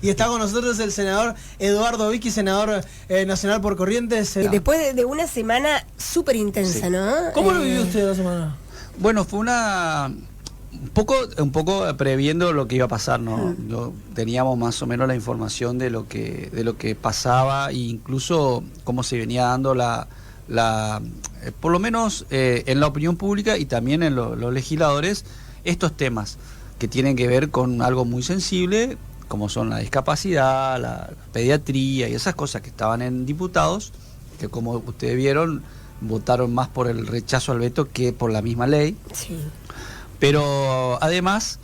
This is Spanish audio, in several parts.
Y está con nosotros el senador Eduardo Vicki, senador nacional por Corrientes. Después de una semana súper intensa, Sí. ¿no? ¿Cómo lo vivió usted la semana? Bueno, fue un poco previendo lo que iba a pasar, ¿no? Teníamos más o menos la información de lo que pasaba e incluso cómo se venía dando por lo menos en la opinión pública y también en los legisladores, estos temas que tienen que ver con algo muy sensible, como son la discapacidad, la pediatría y esas cosas que estaban en diputados, que como ustedes vieron, votaron más por el rechazo al veto que por la misma ley. Sí. Pero además,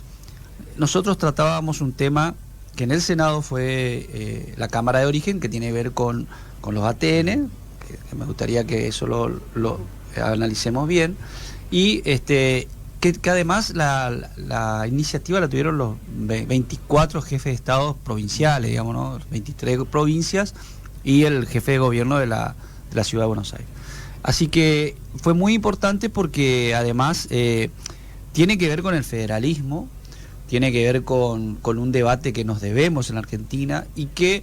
nosotros tratábamos un tema que en el Senado fue la Cámara de Origen, que tiene que ver con los ATN, que me gustaría que eso lo analicemos bien, y que además la iniciativa la tuvieron los 24 jefes de estados provinciales, digamos, ¿no? 23 provincias y el jefe de gobierno de la ciudad de Buenos Aires. Así que fue muy importante porque además tiene que ver con el federalismo, tiene que ver con un debate que nos debemos en la Argentina y que,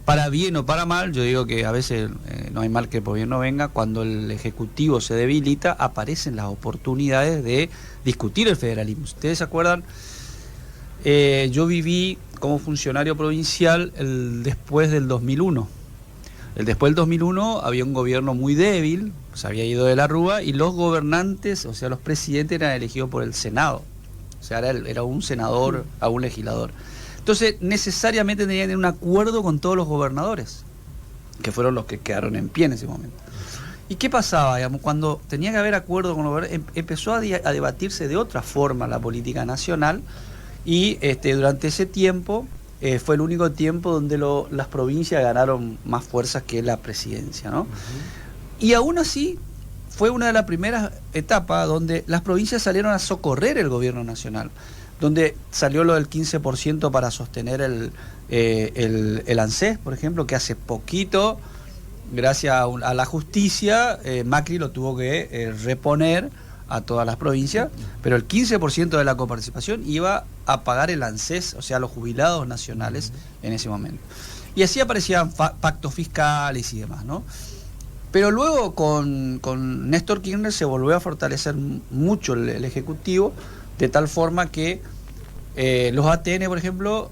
para bien o para mal, yo digo que a veces no hay mal que por bien no venga, cuando el Ejecutivo se debilita, aparecen las oportunidades de discutir el federalismo. ¿Ustedes se acuerdan? Yo viví como funcionario provincial después del 2001. Después del 2001 había un gobierno muy débil, se había ido de la Rúa, y los gobernantes, o sea, los presidentes eran elegidos por el Senado. O sea, era un senador a un legislador. Entonces, necesariamente tenía que tener un acuerdo con todos los gobernadores, que fueron los que quedaron en pie en ese momento. ¿Y qué pasaba? Digamos, cuando tenía que haber acuerdo con los gobernadores, empezó a debatirse de otra forma la política nacional, y durante ese tiempo fue el único tiempo donde las provincias ganaron más fuerzas que la presidencia, ¿no? Y aún así, fue una de las primeras etapas donde las provincias salieron a socorrer el gobierno nacional, donde salió lo del 15% para sostener el ANSES, por ejemplo, que hace poquito, gracias a la justicia, Macri lo tuvo que reponer a todas las provincias, pero el 15% de la coparticipación iba a pagar el ANSES, o sea, los jubilados nacionales en ese momento. Y así aparecían pactos fiscales y demás, ¿no? Pero luego con Néstor Kirchner se volvió a fortalecer mucho el Ejecutivo, de tal forma que los ATN, por ejemplo,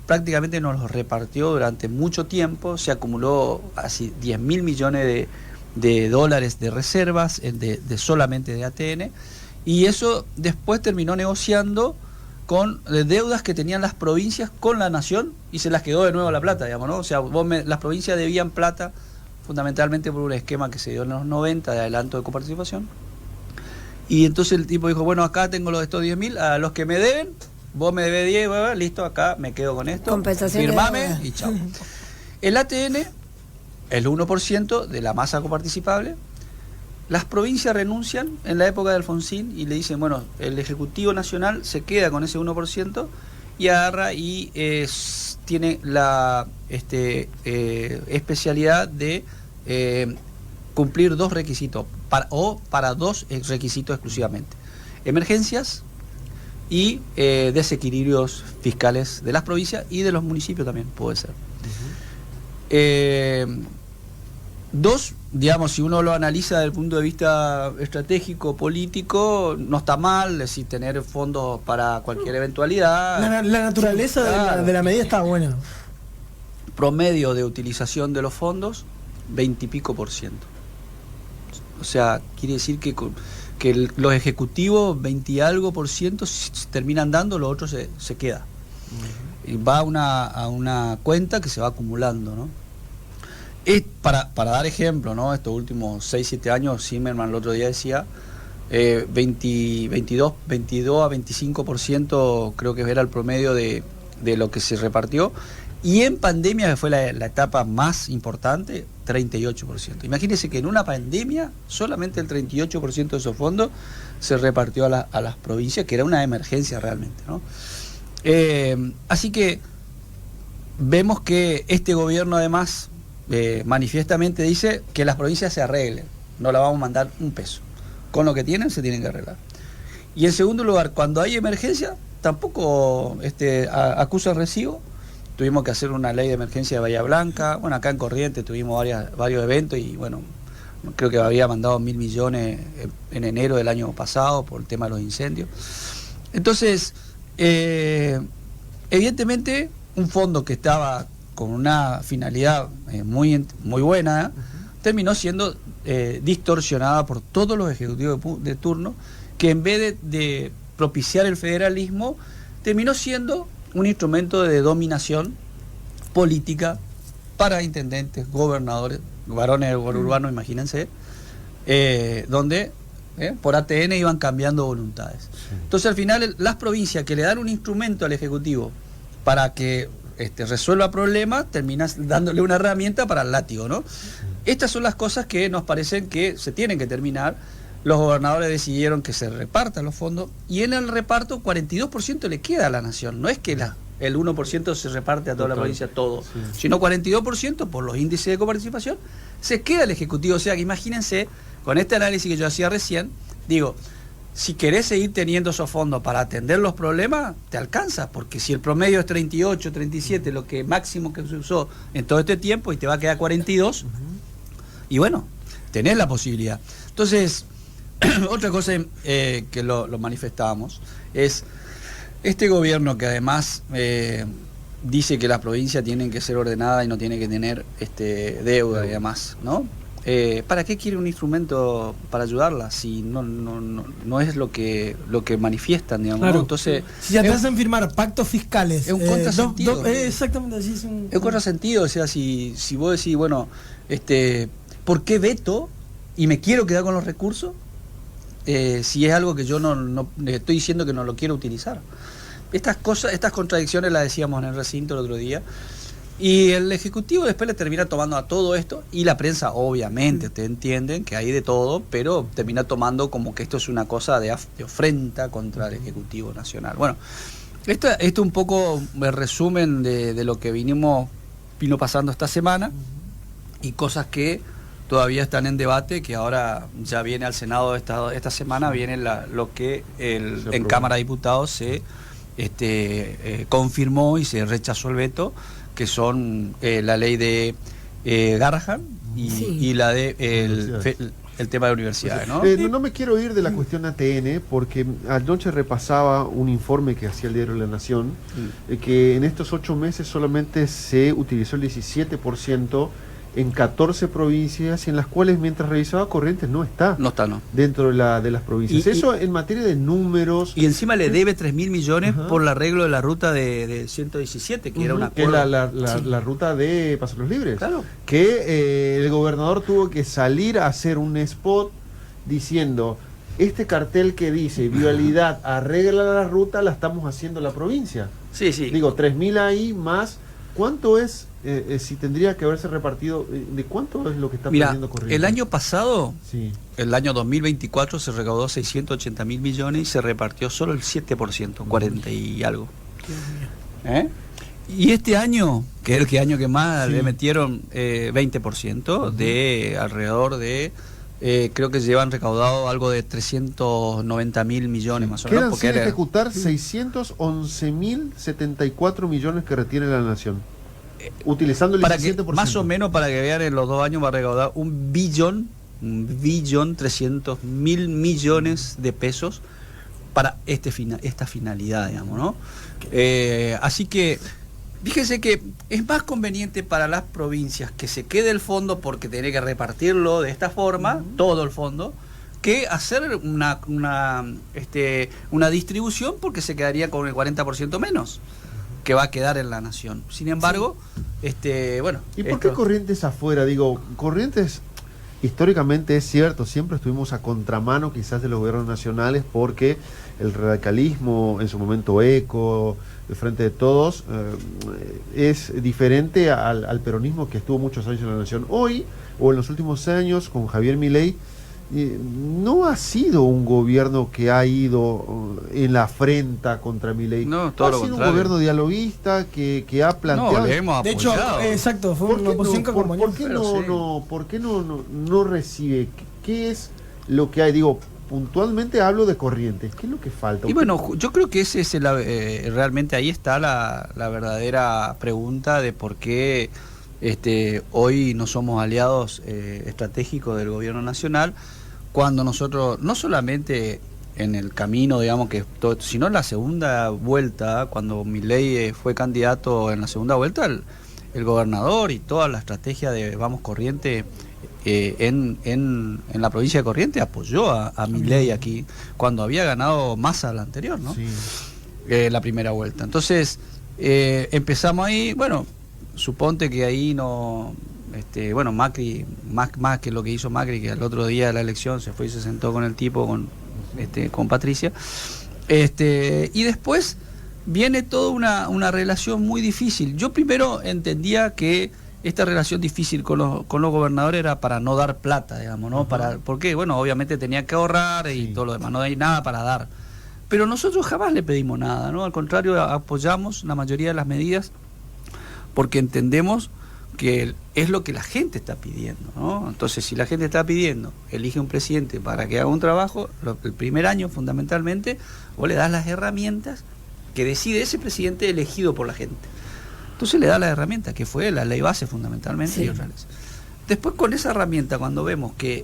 prácticamente nos los repartió durante mucho tiempo, se acumuló así 10.000 millones de dólares de reservas solamente de ATN, y eso después terminó negociando con deudas que tenían las provincias con la nación y se las quedó de nuevo la plata, digamos, ¿no? O sea, las provincias debían plata fundamentalmente por un esquema que se dio en los 90 de adelanto de coparticipación. Y entonces el tipo dijo, bueno, acá tengo estos 10.000, a los que me deben, vos me debes 10, listo, acá me quedo con esto, firmame y chao. El ATN, el 1% de la masa coparticipable, las provincias renuncian en la época de Alfonsín y le dicen, bueno, el Ejecutivo Nacional se queda con ese 1% y agarra y tiene la especialidad de cumplir dos requisitos, para dos requisitos exclusivamente: emergencias y desequilibrios fiscales de las provincias y de los municipios también puede ser. Dos, digamos, si uno lo analiza desde el punto de vista estratégico, político, no está mal, es decir, tener fondos para cualquier eventualidad. La naturaleza claro, de la medida está buena. Promedio de utilización de los fondos, 20 y pico %. O sea, quiere decir que los ejecutivos, 20 y algo % terminan dando, lo otro se queda. Y va a una cuenta que se va acumulando, ¿no? Es para dar ejemplo, ¿no? Estos últimos 6-7 años, Zimmerman el otro día decía, 22 a 25% creo que era el promedio de lo que se repartió. Y en pandemia, que fue la etapa más importante, 38%. Imagínense que en una pandemia solamente el 38% de esos fondos se repartió a las provincias, que era una emergencia realmente, ¿no? Así que vemos que este gobierno además manifiestamente dice que las provincias se arreglen, no la vamos a mandar un peso, con lo que tienen se tienen que arreglar. Y en segundo lugar, cuando hay emergencia tampoco acusa recibo. tuvimos que hacer una ley de emergencia de Bahía Blanca. Bueno, acá en Corrientes tuvimos varios eventos y bueno, creo que había mandado 1.000 millones en enero del año pasado por el tema de los incendios. Entonces, evidentemente, un fondo que estaba con una finalidad muy buena, terminó siendo distorsionada por todos los ejecutivos de turno, que en vez de propiciar el federalismo, terminó siendo un instrumento de dominación política para intendentes, gobernadores, varones urbanos, imagínense, donde por ATN iban cambiando voluntades. Sí. Entonces, al final, las provincias que le dan un instrumento al Ejecutivo para que resuelva problemas, terminas dándole una herramienta para el látigo, ¿no? Estas son las cosas que nos parecen que se tienen que terminar. Los gobernadores decidieron que se repartan los fondos y en el reparto 42% le queda a la nación. No es que el 1% se reparte a toda la provincia todo, sino 42% por los índices de coparticipación se queda el Ejecutivo. O sea, que imagínense, con este análisis que yo hacía recién, digo, si querés seguir teniendo esos fondos para atender los problemas, te alcanza, porque si el promedio es 38, 37, lo que máximo que se usó en todo este tiempo, y te va a quedar 42, y bueno, tenés la posibilidad. Entonces, otra cosa que lo manifestábamos es este gobierno que además dice que las provincias tienen que ser ordenadas y no tienen que tener deuda y demás, ¿no? ¿Para qué quiere un instrumento para ayudarla si no es lo que manifiestan, digamos? Claro. ¿No? Entonces, si ya te hacen firmar pactos fiscales, es un contrasentido. Exactamente así es un contrasentido. O sea, si vos decís, bueno, ¿por qué veto y me quiero quedar con los recursos si es algo que yo no estoy diciendo que no lo quiero utilizar? Estas contradicciones las decíamos en el recinto el otro día. Y el Ejecutivo después le termina tomando a todo esto, y la prensa, obviamente, ustedes entienden que hay de todo, pero termina tomando como que esto es una cosa de ofrenda contra el Ejecutivo Nacional. Bueno, esto un poco el resumen de lo que vino pasando esta semana, y cosas que todavía están en debate, que ahora ya viene al Senado esta semana, viene lo que en Cámara de Diputados se confirmó y se rechazó el veto, que son la ley de Garrahan y la de el tema de universidades, ¿no? No me quiero ir de la cuestión ATN, porque anoche repasaba un informe que hacía el diario La Nación, que en estos 8 meses solamente se utilizó el 17% en 14 provincias, en las cuales, mientras revisaba, Corrientes no está dentro de las provincias. Eso en materia de números. Y encima le debe 3.000 millones por el arreglo de la ruta de 117, que era una la ruta de Paso Los Libres. Claro. Que el gobernador tuvo que salir a hacer un spot diciendo: este cartel que dice vialidad arregla la ruta, la estamos haciendo la provincia. Sí. Digo, 3.000 ahí más. ¿Cuánto es, si tendría que haberse repartido, de cuánto es lo que está perdiendo Corrientes? El año pasado, el año 2024, se recaudó 680.000 millones y se repartió solo el 7%, 40 y algo. Y este año, que es el año que más le metieron 20%, de alrededor de... creo que llevan recaudado algo de 390.000 millones más o menos. Quedan sin ejecutar 611.074 millones que retiene la nación, utilizando el 17%. Más o menos, para que vean, en los 2 años va a recaudar 1.300.000 millones de pesos para esta finalidad, digamos, ¿no? Así que fíjense que es más conveniente para las provincias que se quede el fondo, porque tiene que repartirlo de esta forma, todo el fondo, que hacer una distribución, porque se quedaría con el 40% menos que va a quedar en la nación. Sin embargo, bueno... ¿Y por qué Corrientes afuera? Digo, Corrientes históricamente es cierto, siempre estuvimos a contramano quizás de los gobiernos nacionales, porque el radicalismo, en su momento ECO, el Frente de Todos, es diferente al peronismo que estuvo muchos años en la nación. Hoy, o en los últimos años, con Javier Milei, no ha sido un gobierno que ha ido en la afrenta contra Milei. No, todo ha lo sido contrario. un gobierno dialoguista que ha planteado... No, le hemos de hecho, exacto, fue una oposición que acompañó. ¿Por qué no recibe? ¿Qué es lo que hay? Digo, puntualmente hablo de Corrientes. ¿Qué es lo que falta? Y bueno, yo creo que ese es realmente ahí está la verdadera pregunta de por qué hoy no somos aliados estratégicos del gobierno nacional, cuando nosotros, no solamente en el camino, digamos, sino en la segunda vuelta, cuando Milei fue candidato en la segunda vuelta, el gobernador y toda la estrategia de Vamos Corrientes en la provincia de Corrientes apoyó a Milei aquí, cuando había ganado Massa la anterior, ¿no? Sí. La primera vuelta. Entonces, empezamos ahí, bueno, suponte que ahí no, bueno, Macri, más que lo que hizo Macri, que al otro día de la elección se fue y se sentó con el tipo, con Patricia, y después viene toda una relación muy difícil. Yo primero entendía que esta relación difícil con los gobernadores era para no dar plata, digamos, ¿no? Porque, bueno, obviamente tenía que ahorrar y todo lo demás, no hay nada para dar. Pero nosotros jamás le pedimos nada, ¿no? Al contrario, apoyamos la mayoría de las medidas porque entendemos que es lo que la gente está pidiendo, ¿no? Entonces, si la gente está pidiendo, elige un presidente para que haga un trabajo, el primer año fundamentalmente, vos le das las herramientas que decide ese presidente elegido por la gente. Entonces le da la herramienta, que fue la ley base fundamentalmente, sí. Y otras leyes. Después, con esa herramienta, cuando vemos que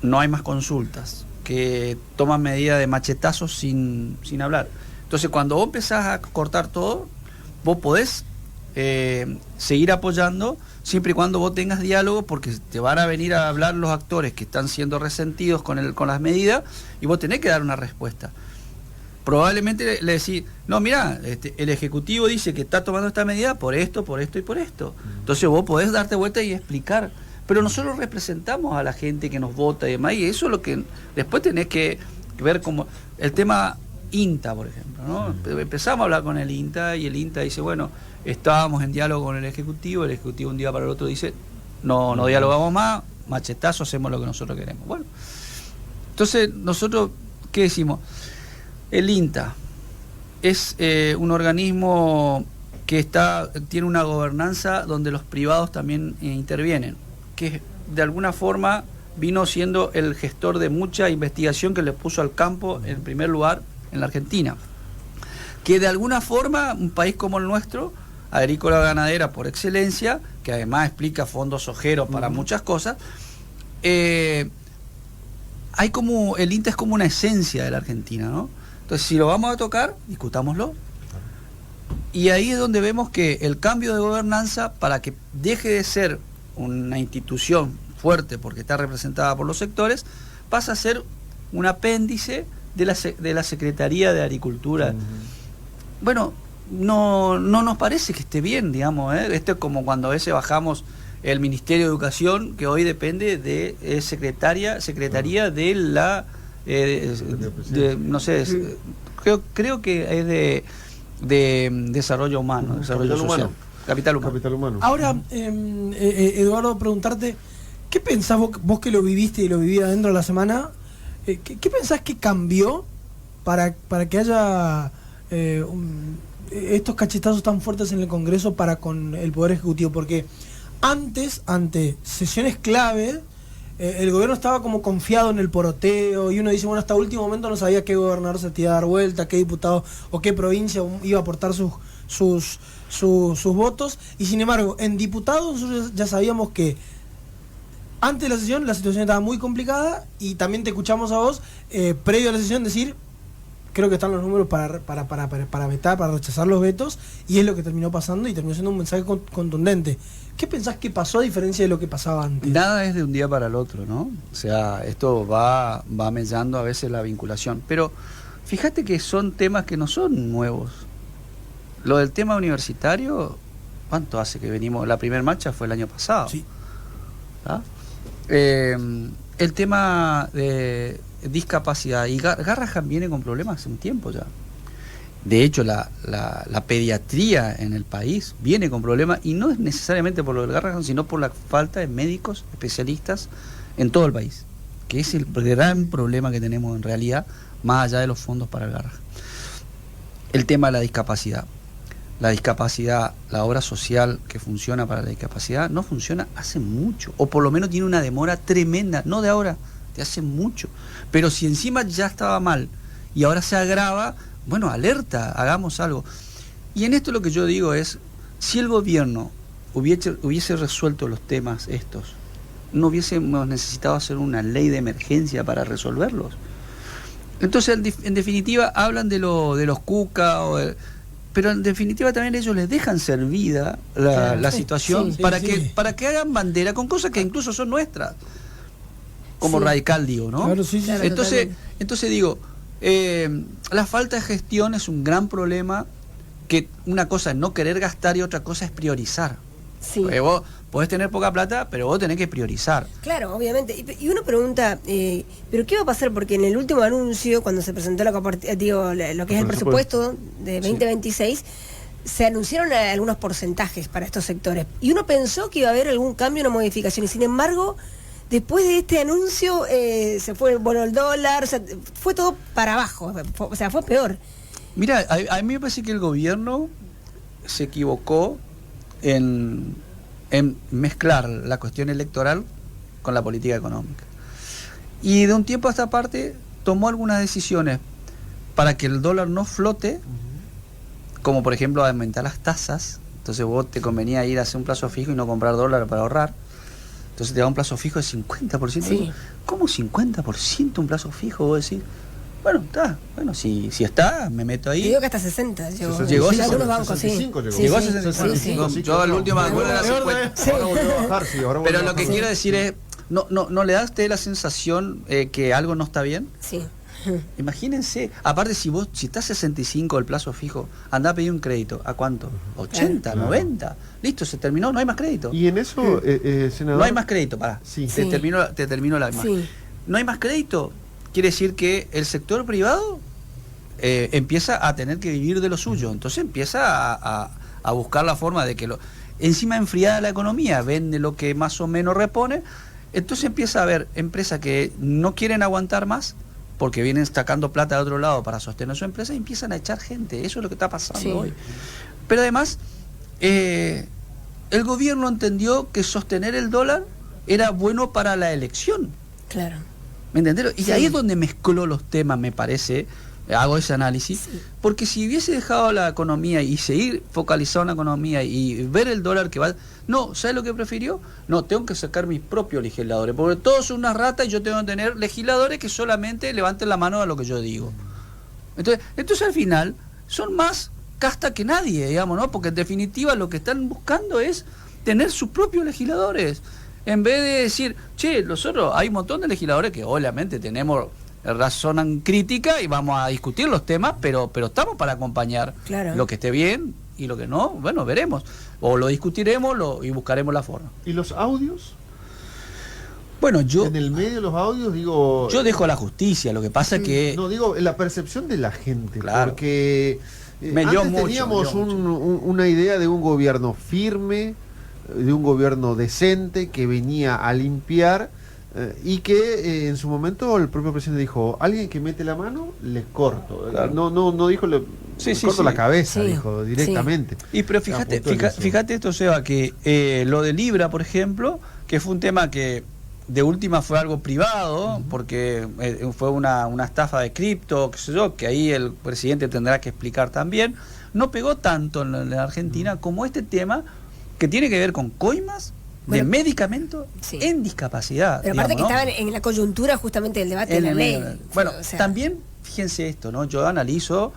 no hay más consultas, que toman medidas de machetazos sin hablar, entonces cuando vos empezás a cortar todo, vos podés seguir apoyando siempre y cuando vos tengas diálogo, porque te van a venir a hablar los actores que están siendo resentidos con las medidas, y vos tenés que dar una respuesta. Probablemente le decís, no, mirá, el Ejecutivo dice que está tomando esta medida por esto y por esto. Entonces vos podés darte vuelta y explicar. Pero nosotros representamos a la gente que nos vota y demás, y eso es lo que después tenés que ver como el tema INTA, por ejemplo, ¿no? Empezamos a hablar con el INTA y el INTA dice, bueno, estábamos en diálogo con el Ejecutivo un día para el otro dice, no dialogamos más, machetazo, hacemos lo que nosotros queremos. Bueno, entonces nosotros, ¿qué decimos? El INTA es un organismo que tiene una gobernanza donde los privados también intervienen, que de alguna forma vino siendo el gestor de mucha investigación que le puso al campo en primer lugar en la Argentina. Que de alguna forma un país como el nuestro, agrícola ganadera por excelencia, que además explica fondos ojeros para muchas cosas, hay como, el INTA es como una esencia de la Argentina, ¿no? Entonces, si lo vamos a tocar, discutámoslo. Y ahí es donde vemos que el cambio de gobernanza, para que deje de ser una institución fuerte porque está representada por los sectores, pasa a ser un apéndice de la Secretaría de Agricultura. Bueno, no nos parece que esté bien, digamos, ¿eh? Esto es como cuando a veces bajamos el Ministerio de Educación, que hoy depende de Secretaría de la... no sé, creo que es de desarrollo humano, desarrollo social, capital humano. Ahora, Eduardo, preguntarte, ¿qué pensás vos que lo viviste y lo viví adentro de la semana? ¿Qué pensás que cambió para que haya estos cachetazos tan fuertes en el Congreso para con el Poder Ejecutivo? Porque antes, ante sesiones clave, el gobierno estaba como confiado en el poroteo, y uno dice, bueno, hasta último momento no sabía qué gobernador se te iba a dar vuelta, qué diputado o qué provincia iba a aportar sus votos, y sin embargo, en diputados nosotros ya sabíamos que antes de la sesión la situación estaba muy complicada, y también te escuchamos a vos, previo a la sesión, decir, creo que están los números para vetar, para rechazar los vetos, y es lo que terminó pasando, y terminó siendo un mensaje contundente. ¿Qué pensás que pasó a diferencia de lo que pasaba antes? Nada es de un día para el otro, ¿no? O sea, esto va mellando a veces la vinculación. Pero fíjate que son temas que no son nuevos. Lo del tema universitario, ¿cuánto hace que venimos? La primera marcha fue el año pasado. Sí. ¿Ah? El tema de discapacidad, y Garrahan viene con problemas hace un tiempo ya. De hecho, la pediatría en el país viene con problemas, y no es necesariamente por lo del Garrahan, sino por la falta de médicos especialistas en todo el país, que es el gran problema que tenemos en realidad, más allá de los fondos para el Garrahan. El tema de la discapacidad, la obra social que funciona para la discapacidad no funciona hace mucho, o por lo menos tiene una demora tremenda, no de ahora, de hace mucho. Pero si encima ya estaba mal y ahora se agrava, bueno, alerta, hagamos algo. Y en esto lo que yo digo es, si el gobierno hubiese resuelto los temas estos, no hubiésemos necesitado hacer una ley de emergencia para resolverlos. Entonces, en definitiva, hablan de los cuca, pero en definitiva también ellos les dejan servida la situación para que hagan bandera con cosas que incluso son nuestras, como radical digo, ¿no? Claro, sí. Claro, entonces digo, la falta de gestión es un gran problema, que una cosa es no querer gastar y otra cosa es priorizar. Sí. Porque vos podés tener poca plata, pero vos tenés que priorizar. Claro, obviamente. Y uno pregunta, ¿pero qué va a pasar? Porque en el último anuncio, cuando se presentó lo que es el presupuesto de 2026, se anunciaron algunos porcentajes para estos sectores. Y uno pensó que iba a haber algún cambio, una modificación. Y sin embargo, después de este anuncio, se fue el dólar, o sea, fue todo para abajo. O sea, fue peor. Mira, a mí me parece que el gobierno se equivocó en mezclar la cuestión electoral con la política económica. Y de un tiempo a esta parte tomó algunas decisiones para que el dólar no flote, como por ejemplo aumentar las tasas. Entonces vos te convenía ir a hacer un plazo fijo y no comprar dólar para ahorrar. Entonces te da un plazo fijo de 50%. Sí. ¿Cómo 50% un plazo fijo? Vos decís, bueno, está, si está, me meto ahí. Te digo que hasta 60. Llegó a algunos bancos, sí. Llegó a 65. Yo al último me acuerdo de la 50. Ahora volvió a bajar, sí, ahora volvió Pero a lo bajar. que quiero decir es, ¿no le da a usted la sensación que algo no está bien? Sí. Imagínense, aparte si está 65 el plazo fijo, anda a pedir un crédito, ¿a cuánto? 80, Claro. 90, listo, se terminó, no hay más crédito. Y en eso, senador... No hay más crédito, pará, Sí. te termino la imagen. Sí. No hay más crédito, quiere decir que el sector privado empieza a tener que vivir de lo suyo, entonces empieza a buscar la forma de que encima enfriada la economía, vende lo que más o menos repone, entonces empieza a haber empresas que no quieren aguantar más, porque vienen sacando plata de otro lado para sostener su empresa y empiezan a echar gente. Eso es lo que está pasando hoy. Pero además, el gobierno entendió que sostener el dólar era bueno para la elección. Claro. ¿Me entendieron? Y ahí es donde mezcló los temas, me parece. Hago ese análisis. Porque si hubiese dejado la economía y seguir focalizado en la economía y ver el dólar que va... No, ¿sabes lo que prefirió? No, tengo que sacar mis propios legisladores, porque todos son unas ratas y yo tengo que tener legisladores que solamente levanten la mano a lo que yo digo. Entonces al final son más casta que nadie, digamos, ¿no? Porque en definitiva lo que están buscando es tener sus propios legisladores. En vez de decir, nosotros hay un montón de legisladores que obviamente razonan crítica y vamos a discutir los temas, pero estamos para acompañar lo que esté bien y lo que no, bueno, veremos. O lo discutiremos y buscaremos la forma. ¿Y los audios? Bueno, en el medio de los audios, digo... Yo dejo la justicia, lo que pasa es que... No, digo, la percepción de la gente, claro, porque antes teníamos una idea de un gobierno firme, de un gobierno decente, que venía a limpiar, y que en su momento el propio presidente dijo, alguien que mete la mano, le corto. Claro. No dijo, le corto la cabeza, dijo directamente. Y pero fíjate esto, Seba, que lo de Libra, por ejemplo, que fue un tema que de última fue algo privado, porque fue una estafa de cripto, qué sé yo, que ahí el presidente tendrá que explicar también, no pegó tanto en la Argentina como este tema que tiene que ver con coimas de medicamentos en discapacidad. Pero aparte que estaban en la coyuntura justamente del debate de la ley. Bueno, también, fíjense esto, ¿no? Yo analizo,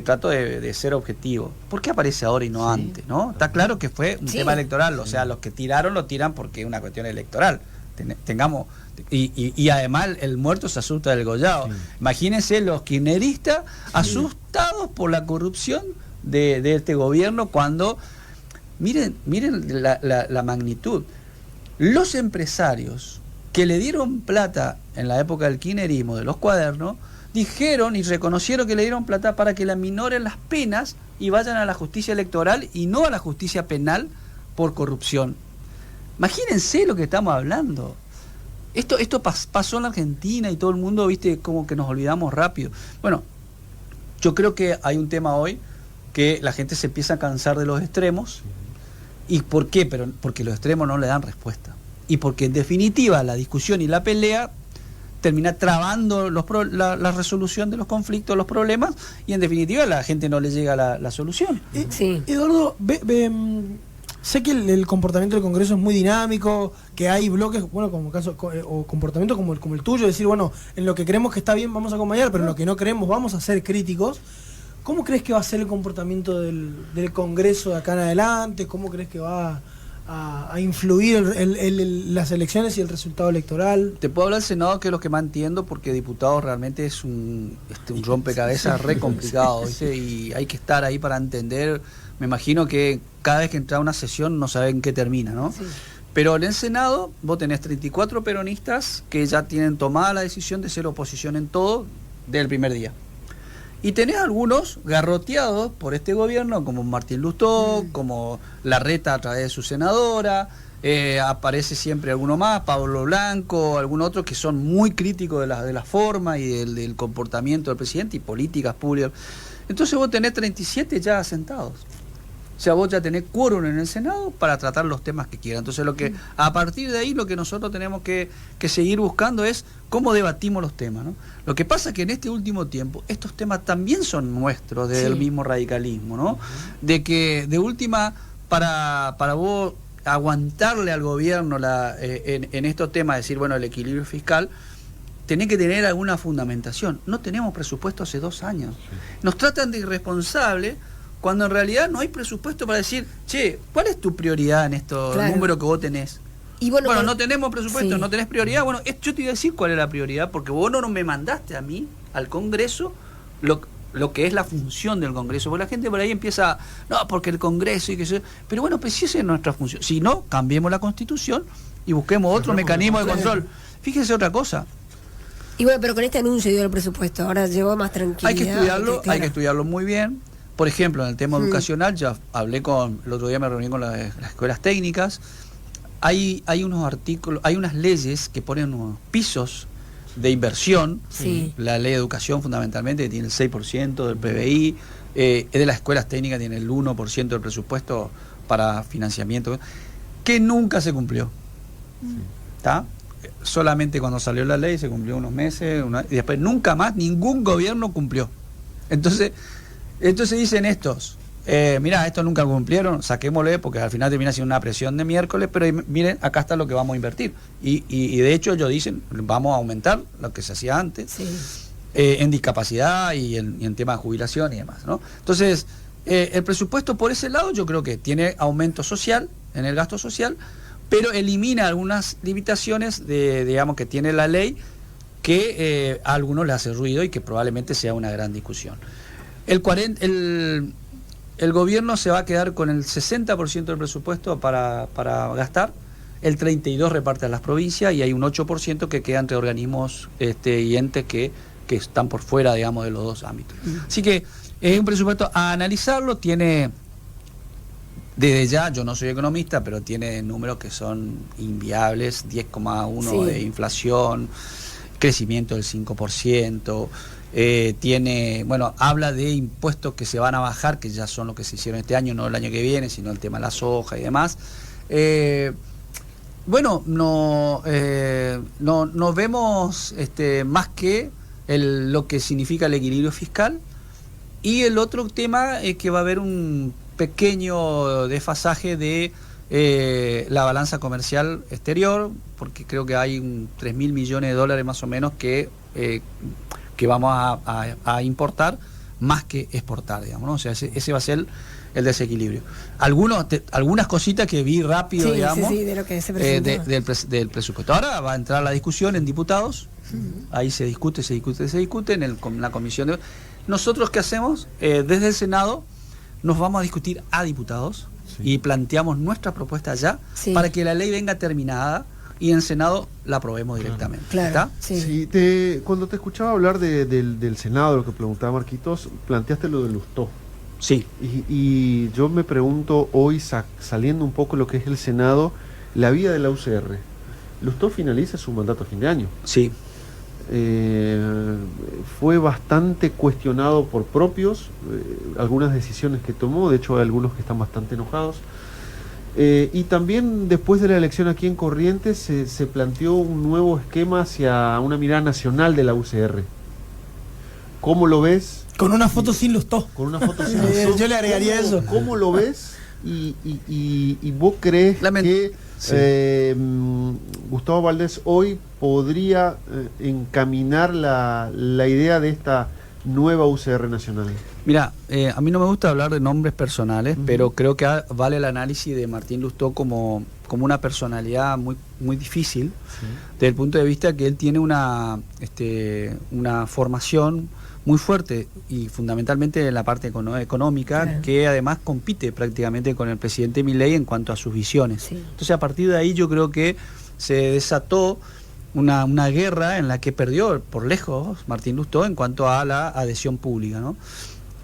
trato de ser objetivo. ¿Por qué aparece ahora y no antes, no? Está claro que fue un tema electoral, o sea, los que tiraron lo tiran porque es una cuestión electoral. Tengamos y además el muerto se asusta del gollado. Imagínense los kirchneristas asustados por la corrupción de este gobierno cuando... Miren la magnitud. Los empresarios que le dieron plata en la época del kirchnerismo, de los cuadernos, dijeron y reconocieron que le dieron plata para que le aminoren las penas y vayan a la justicia electoral y no a la justicia penal por corrupción. Imagínense lo que estamos hablando. Esto pasó en la Argentina y todo el mundo, viste, como que nos olvidamos rápido. Bueno, yo creo que hay un tema hoy que la gente se empieza a cansar de los extremos. ¿Y por qué? Porque los extremos no le dan respuesta. Y porque en definitiva la discusión y la pelea termina trabando la resolución de los conflictos, los problemas, y en definitiva a la gente no le llega la solución. Sí. Eduardo, sé que el comportamiento del Congreso es muy dinámico, que hay bloques, bueno, como caso o comportamientos como el tuyo, decir, bueno, en lo que creemos que está bien vamos a acompañar, pero en lo que no creemos vamos a ser críticos. ¿Cómo crees que va a ser el comportamiento del Congreso de acá en adelante? ¿Cómo crees que va a influir las elecciones y el resultado electoral? Te puedo hablar del Senado, que es lo que más entiendo, porque diputados realmente es un rompecabezas re complicado, ¿viste? Y hay que estar ahí para entender. Me imagino que cada vez que entra a una sesión no saben qué termina, ¿no? Sí. Pero en el Senado vos tenés 34 peronistas que ya tienen tomada la decisión de ser oposición en todo desde el primer día. Y tenés algunos garroteados por este gobierno, como Martín Lustó, como Larreta a través de su senadora, aparece siempre alguno más, Pablo Blanco, algún otro, que son muy críticos de la forma y del comportamiento del presidente y políticas públicas. Entonces vos tenés 37 ya asentados. O sea, vos ya tenés quórum en el Senado para tratar los temas que quieran. Entonces, a partir de ahí, lo que nosotros tenemos que seguir buscando es cómo debatimos los temas, ¿no? Lo que pasa es que en este último tiempo, estos temas también son nuestros, del mismo radicalismo, ¿no? De que, de última, para vos aguantarle al gobierno en estos temas, decir, bueno, el equilibrio fiscal, tenés que tener alguna fundamentación. No tenemos presupuesto hace 2 años. Nos tratan de irresponsables, cuando en realidad no hay presupuesto para decir, che, ¿cuál es tu prioridad en estos números que vos tenés? Y bueno, no tenemos presupuesto, no tenés prioridad. Bueno, yo te iba a decir cuál es la prioridad, porque vos no me mandaste a mí, al Congreso, lo que es la función del Congreso. Porque la gente por ahí empieza, no, porque el Congreso y que se... Pero bueno, pues si esa es nuestra función. Si no, cambiemos la Constitución y busquemos otro mecanismo de control. Fíjense otra cosa. Y bueno, pero con este anuncio del presupuesto, ahora llegó más tranquilidad. Hay que estudiarlo muy bien. Por ejemplo, en el tema educacional, ya hablé el otro día me reuní con las escuelas técnicas. Hay unos artículos, hay unas leyes que ponen unos pisos de inversión. Sí. La ley de educación, fundamentalmente, que tiene el 6% del PBI. Es de las escuelas técnicas, tiene el 1% del presupuesto para financiamiento, que nunca se cumplió. ¿Está? Solamente cuando salió la ley se cumplió unos meses, y después nunca más ningún gobierno cumplió. Entonces dicen estos, mirá, esto nunca cumplieron, saquémosle, porque al final termina siendo una presión de miércoles, pero miren, acá está lo que vamos a invertir. Y de hecho ellos dicen, vamos a aumentar lo que se hacía antes, en discapacidad y en temas de jubilación y demás, ¿no? Entonces, el presupuesto por ese lado yo creo que tiene aumento social, en el gasto social, pero elimina algunas limitaciones digamos, que tiene la ley, que a algunos le hace ruido y que probablemente sea una gran discusión. El gobierno se va a quedar con el 60% del presupuesto para gastar, el 32% reparte a las provincias y hay un 8% que queda entre organismos y entes que están por fuera, digamos, de los dos ámbitos. Así que es un presupuesto a analizarlo, tiene, desde ya, yo no soy economista, pero tiene números que son inviables, 10,1% de inflación, crecimiento del 5%, habla de impuestos que se van a bajar, que ya son los que se hicieron este año, no el año que viene, sino el tema de la soja y demás. No vemos más que lo que significa el equilibrio fiscal, y el otro tema es que va a haber un pequeño desfasaje de la balanza comercial exterior, porque creo que hay 3.000 millones de dólares más o menos que vamos a importar más que exportar, digamos, ¿no? O sea, ese va a ser el desequilibrio. Algunas cositas que vi rápido, digamos, de lo que se presentó. del presupuesto. Ahora va a entrar la discusión en diputados, ahí se discute en la comisión de... Nosotros, ¿qué hacemos? Desde el Senado nos vamos a discutir a diputados y planteamos nuestra propuesta allá para que la ley venga terminada y en Senado la aprobemos directamente. Claro. Sí, cuando te escuchaba hablar del Senado, lo que preguntaba Marquitos, planteaste lo de Lustó. Sí. Y yo me pregunto hoy, saliendo un poco lo que es el Senado, la vida de la UCR. Lustó finaliza su mandato a fin de año. Sí. Fue bastante cuestionado por propios, algunas decisiones que tomó, de hecho hay algunos que están bastante enojados. Y también después de la elección aquí en Corrientes se planteó un nuevo esquema hacia una mirada nacional de la UCR. ¿Cómo lo ves? Con una foto sin Lustó. Con una foto sin Lustó. Yo le agregaría eso. ¿Cómo lo ves? Y vos crees que Gustavo Valdés hoy podría encaminar la idea de esta nueva UCR nacional? Mira, a mí no me gusta hablar de nombres personales, pero creo que vale el análisis de Martín Lustó como una personalidad muy, muy difícil, desde el punto de vista que él tiene una formación muy fuerte y fundamentalmente en la parte económica, que además compite prácticamente con el presidente Milei en cuanto a sus visiones. Sí. Entonces, a partir de ahí yo creo que se desató una guerra en la que perdió por lejos Martín Lustó en cuanto a la adhesión pública, ¿no?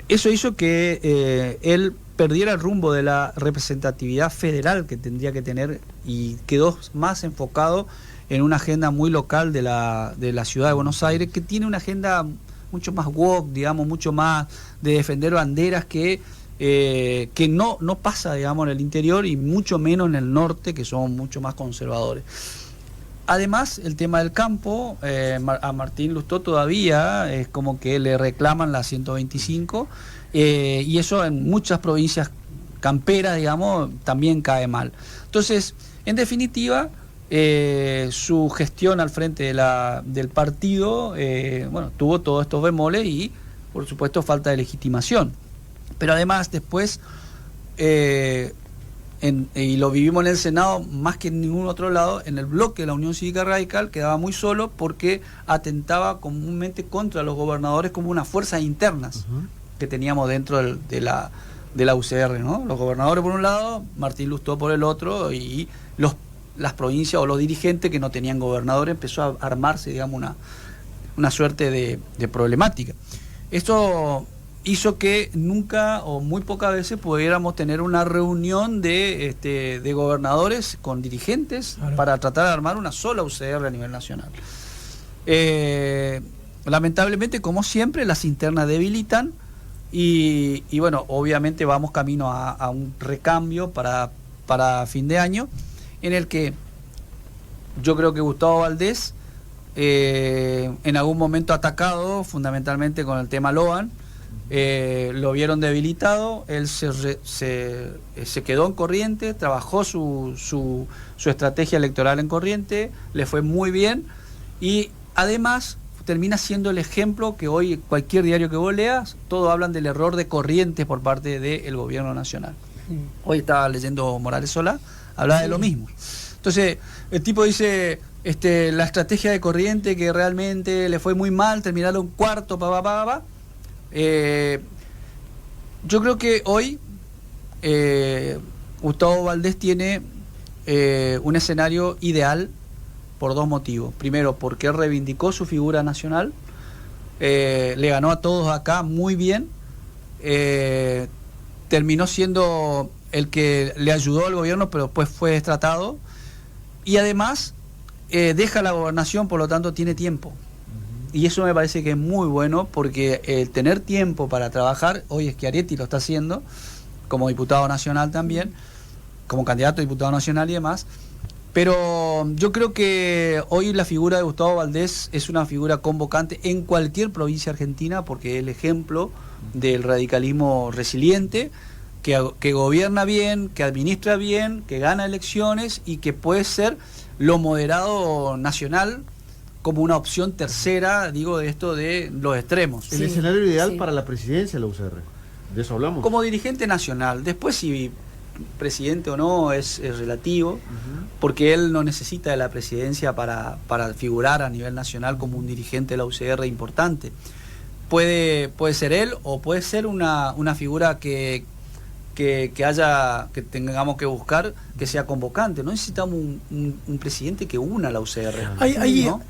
Eso hizo que él perdiera el rumbo de la representatividad federal que tendría que tener y quedó más enfocado en una agenda muy local de la ciudad de Buenos Aires, que tiene una agenda mucho más woke, digamos, mucho más de defender banderas que no pasa, digamos, en el interior y mucho menos en el norte, que son mucho más conservadores. Además, el tema del campo, a Martín Lustó todavía es como que le reclaman la 125 y eso en muchas provincias camperas, digamos, también cae mal. Entonces, en definitiva, su gestión al frente del partido, tuvo todos estos bemoles y, por supuesto, falta de legitimación. Pero además, después... y lo vivimos en el Senado más que en ningún otro lado, en el bloque de la Unión Cívica Radical quedaba muy solo porque atentaba comúnmente contra los gobernadores como unas fuerzas internas que teníamos dentro de la UCR, ¿no? Los gobernadores por un lado, Martín Lustó por el otro, y las provincias o los dirigentes que no tenían gobernadores, empezó a armarse, digamos, una suerte de problemática. Esto hizo que nunca o muy pocas veces pudiéramos tener una reunión de gobernadores con dirigentes para tratar de armar una sola UCR a nivel nacional. Lamentablemente, como siempre, las internas debilitan y bueno, obviamente vamos camino a un recambio para fin de año, en el que yo creo que Gustavo Valdés, en algún momento atacado fundamentalmente con el tema Loan, lo vieron debilitado, él se quedó en Corrientes, trabajó su estrategia electoral en Corrientes, le fue muy bien y además termina siendo el ejemplo que hoy cualquier diario que vos leas, todos hablan del error de Corrientes por parte del gobierno nacional. Hoy estaba leyendo Morales Solá, hablaba de lo mismo. Entonces, el tipo dice, la estrategia de Corrientes que realmente le fue muy mal, terminaron cuarto, yo creo que hoy Gustavo Valdés tiene un escenario ideal por dos motivos. Primero, porque él reivindicó su figura nacional, le ganó a todos acá muy bien, terminó siendo el que le ayudó al gobierno, pero después fue destratado, y además deja la gobernación, por lo tanto tiene tiempo. Y eso me parece que es muy bueno, porque el tener tiempo para trabajar, hoy Schiaretti lo está haciendo, como diputado nacional también, como candidato a diputado nacional y demás, pero yo creo que hoy la figura de Gustavo Valdés es una figura convocante en cualquier provincia argentina, porque es el ejemplo del radicalismo resiliente, que gobierna bien, que administra bien, que gana elecciones y que puede ser lo moderado nacional como una opción tercera, digo, de esto de los extremos. El escenario ideal para la presidencia de la UCR, de eso hablamos. Como dirigente nacional, después si presidente o no es relativo, porque él no necesita de la presidencia para figurar a nivel nacional como un dirigente de la UCR importante. Puede ser él o puede ser una figura que tengamos que buscar que sea convocante. No necesitamos un presidente que una la UCR. ¿No?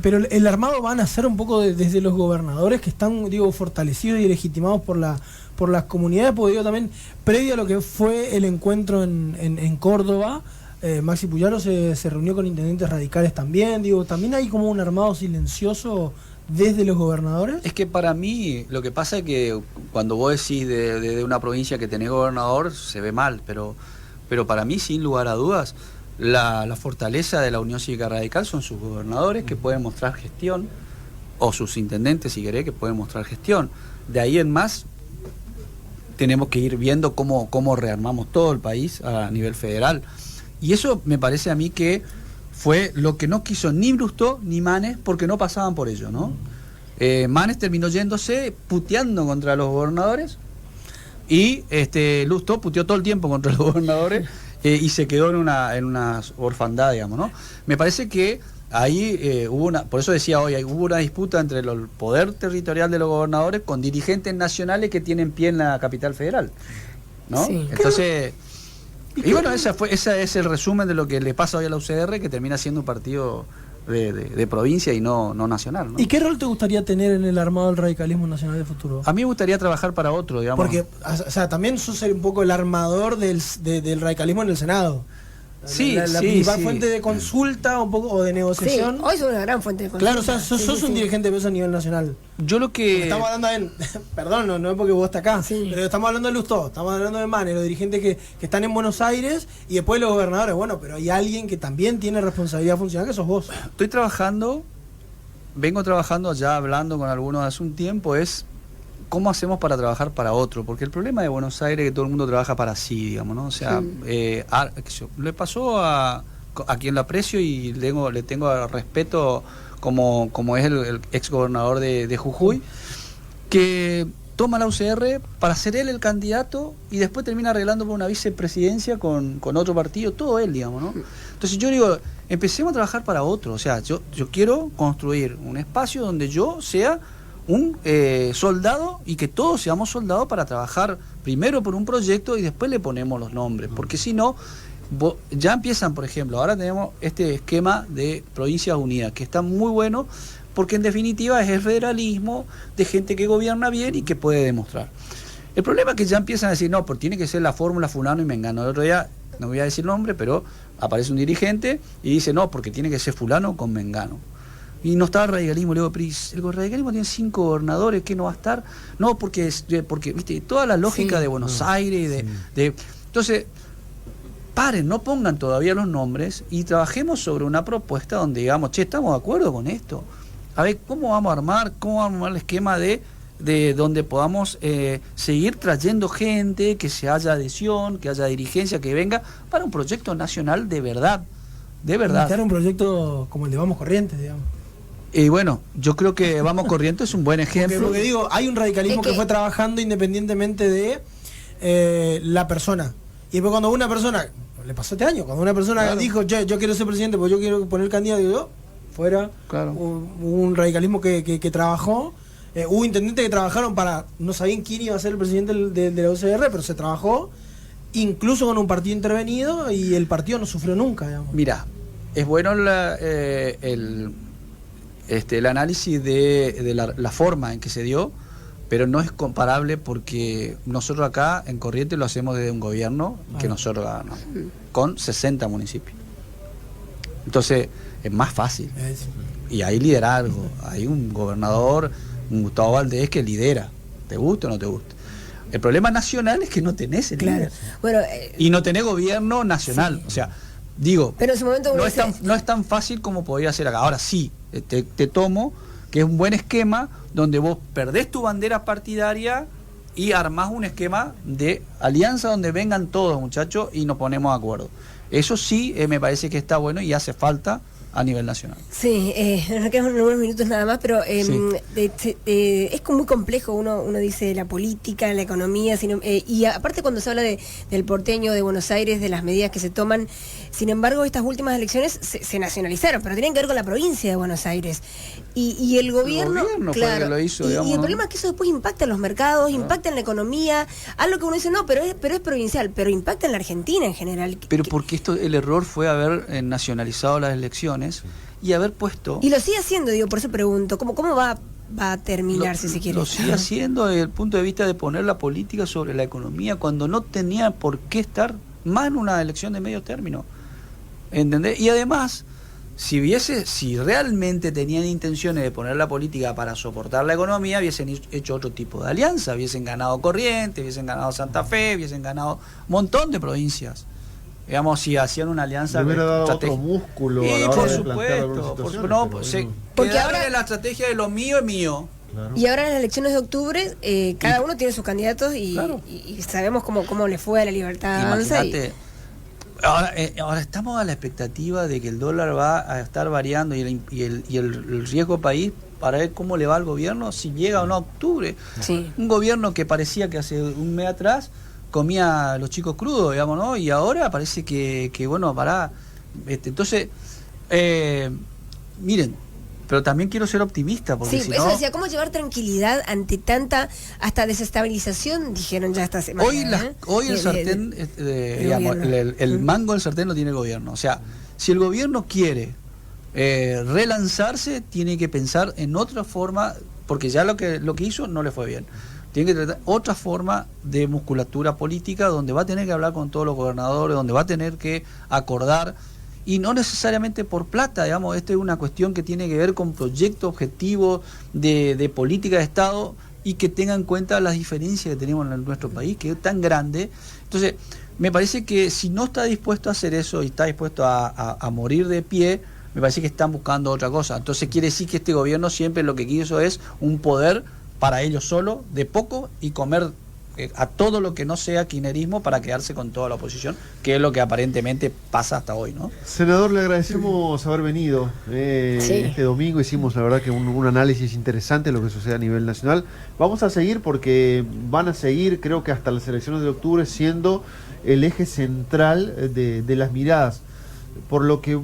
Pero el armado van a ser un poco desde los gobernadores que están, digo, fortalecidos y legitimados por las comunidades, porque digo también, previo a lo que fue el encuentro en Córdoba, Maxi Puyaro se reunió con intendentes radicales también, digo, también hay como un armado silencioso desde los gobernadores. Es que para mí lo que pasa es que cuando vos decís de una provincia que tenés gobernador se ve mal, pero pero para mí, sin lugar a dudas, la fortaleza de la Unión Cívica Radical son sus gobernadores que pueden mostrar gestión, o sus intendentes, si querés, que pueden mostrar gestión. De ahí en más, tenemos que ir viendo cómo rearmamos todo el país a nivel federal. Y eso me parece a mí que fue lo que no quiso ni Lustó ni Manes, porque no pasaban por ello, ¿no? Manes terminó yéndose, puteando contra los gobernadores, y Lustó puteó todo el tiempo contra los gobernadores, y se quedó en una orfandad, digamos, ¿no? Me parece que ahí hubo por eso decía hoy, hubo una disputa entre el poder territorial de los gobernadores con dirigentes nacionales que tienen pie en la capital federal, ¿no? Sí. Entonces, y bueno, ese es el resumen de lo que le pasa hoy a la UCR, que termina siendo un partido de provincia y no nacional, ¿no? ¿Y qué rol te gustaría tener en el armado del radicalismo nacional de futuro? A mí me gustaría trabajar para otro, digamos. Porque, o sea, también sos un poco el armador del radicalismo en el Senado. Sí, la principal fuente de consulta un poco, o de negociación. Sí, hoy es una gran fuente de consulta. Claro, o sea, sos un dirigente de peso a nivel nacional. Yo lo que... Porque estamos hablando perdón, no es porque vos estás acá, pero estamos hablando de Lustó, estamos hablando de Manes, los dirigentes que están en Buenos Aires, y después los gobernadores. Bueno, pero hay alguien que también tiene responsabilidad funcional, que sos vos. Vengo trabajando ya, hablando con algunos hace un tiempo, es cómo hacemos para trabajar para otro, porque el problema de Buenos Aires es que todo el mundo trabaja para sí, digamos, ¿no? O sea, le pasó a quien lo aprecio y le tengo respeto, como es el ex gobernador de Jujuy, que toma la UCR para ser él el candidato y después termina arreglando por una vicepresidencia con otro partido, todo él, digamos, ¿no? Entonces yo digo, empecemos a trabajar para otro, o sea, yo quiero construir un espacio donde yo sea un soldado y que todos seamos soldados para trabajar primero por un proyecto y después le ponemos los nombres, porque si no, ya empiezan, por ejemplo, ahora tenemos este esquema de Provincias Unidas, que está muy bueno, porque en definitiva es el federalismo de gente que gobierna bien y que puede demostrar. El problema es que ya empiezan a decir, no, pues tiene que ser la fórmula fulano y mengano. El otro día, no voy a decir nombre, pero aparece un dirigente y dice, no, porque tiene que ser fulano con mengano. Y no estaba el radicalismo. Le digo, pero el radicalismo tiene 5 gobernadores, ¿qué no va a estar? No, porque viste, toda la lógica de Buenos Aires, entonces, paren, no pongan todavía los nombres y trabajemos sobre una propuesta donde digamos, che, estamos de acuerdo con esto. A ver, ¿cómo vamos a armar el esquema de donde podamos seguir trayendo gente, que se haya adhesión, que haya dirigencia, que venga para un proyecto nacional de verdad? De verdad. Iniciar un proyecto como el de Vamos Corrientes, digamos. Y bueno, yo creo que Vamos Corrientes es un buen ejemplo. Porque digo, hay un radicalismo que fue trabajando independientemente de la persona. Y después cuando una persona, le pasó este año, cuando una persona dijo, yo quiero ser presidente porque yo quiero poner candidato, digo yo, fuera. Claro. Hubo un radicalismo que trabajó. Hubo intendentes que trabajaron no sabían quién iba a ser el presidente de la UCR, pero se trabajó incluso con un partido intervenido y el partido no sufrió nunca, digamos. Mirá, es bueno el análisis de la forma en que se dio, pero no es comparable porque nosotros acá en Corrientes lo hacemos desde un gobierno que nosotros ganamos, con 60 municipios. Entonces es más fácil. Y hay liderazgo, hay un gobernador, un Gustavo Valdés, que lidera, te guste o no te guste. El problema nacional es que no tenés el líder. Bueno, y no tenés gobierno nacional. O sea, digo, pero en su momento no es tan fácil como podría ser acá. Ahora sí, te tomo que es un buen esquema donde vos perdés tu bandera partidaria y armás un esquema de alianza donde vengan todos, muchachos, y nos ponemos de acuerdo. Eso sí me parece que está bueno y hace falta a nivel nacional. Sí, nos quedan unos minutos nada más, pero es muy complejo, uno dice la política, la economía, y aparte cuando se habla del porteño, de Buenos Aires, de las medidas que se toman, sin embargo estas últimas elecciones se nacionalizaron, pero tenían que ver con la provincia de Buenos Aires. Y el gobierno claro, lo hizo, y el problema es que eso después impacta en los mercados, impacta en la economía, algo que uno dice, no, pero es provincial, pero impacta en la Argentina en general. Pero porque el error fue haber nacionalizado las elecciones y haber puesto... Y lo sigue haciendo, digo, por eso pregunto, ¿cómo va a terminar, si se quiere? Lo sigue haciendo desde el punto de vista de poner la política sobre la economía cuando no tenía por qué estar más en una elección de medio término. ¿Entendés? Y además, si realmente tenían intenciones de poner la política para soportar la economía, hubiesen hecho otro tipo de alianza, hubiesen ganado Corrientes, hubiesen ganado Santa Fe, hubiesen ganado un montón de provincias. digamos, si hacían una alianza... Le hubiera dado estratégica. otro músculo Y a la hora por de plantear algunas supuesto, situaciones, no, pero se bueno. Porque quedaron ahora- en la estrategia de lo mío es mío. Claro. Y ahora en las elecciones de octubre, cada uno tiene sus candidatos y, Claro. y sabemos cómo le fue a la Libertad Avanza. Imagínate. Ahora estamos a la expectativa de que el dólar va a estar variando y el riesgo país para ver cómo le va al gobierno, si llega o no a octubre. Sí. Un gobierno que parecía que hace un mes atrás comía a los chicos crudos, digamos, ¿no? Y ahora parece que bueno, para... entonces, miren, pero también quiero ser optimista, porque Sí, si eso no... decía, ¿cómo llevar tranquilidad ante tanta, hasta desestabilización, dijeron ya esta semana? Hoy el sartén, digamos, gobierno. el mango del sartén lo tiene el gobierno. O sea, si el gobierno quiere relanzarse, tiene que pensar en otra forma, porque ya lo que hizo no le fue bien. Tiene que tratar otra forma de musculatura política, donde va a tener que hablar con todos los gobernadores, donde va a tener que acordar, y no necesariamente por plata, digamos. Esto es una cuestión que tiene que ver con proyectos, objetivos de política de Estado, y que tenga en cuenta las diferencias que tenemos en nuestro país, que es tan grande. Entonces, me parece que si no está dispuesto a hacer eso y está dispuesto a morir de pie, me parece que están buscando otra cosa. Entonces quiere decir que este gobierno siempre lo que quiso es un poder para ellos solo, de poco, y comer a todo lo que no sea kirchnerismo para quedarse con toda la oposición, que es lo que aparentemente pasa hasta hoy, ¿no? Senador, le agradecemos haber venido Sí. este domingo. Hicimos, la verdad, que un análisis interesante de lo que sucede a nivel nacional. Vamos a seguir porque van a seguir, creo que hasta las elecciones de octubre, siendo el eje central de las miradas. Por lo que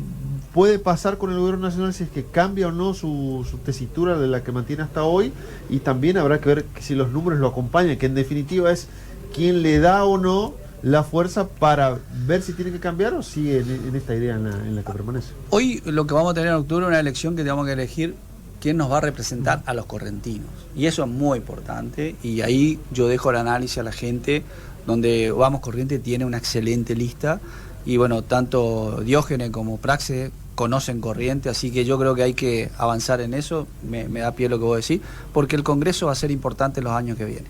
puede pasar con el gobierno nacional, si es que cambia o no su tesitura de la que mantiene hasta hoy, y también habrá que ver si los números lo acompañan, que en definitiva es quién le da o no la fuerza para ver si tiene que cambiar o sigue en esta idea en la que permanece. Hoy lo que vamos a tener en octubre es una elección que tenemos que elegir quién nos va a representar a los correntinos, y eso es muy importante, y ahí yo dejo el análisis a la gente, donde Vamos Corriente tiene una excelente lista. Y bueno, tanto Diógenes como Praxe conocen Corriente, así que yo creo que hay que avanzar en eso. Me da pie lo que vos decís, porque el Congreso va a ser importante en los años que vienen.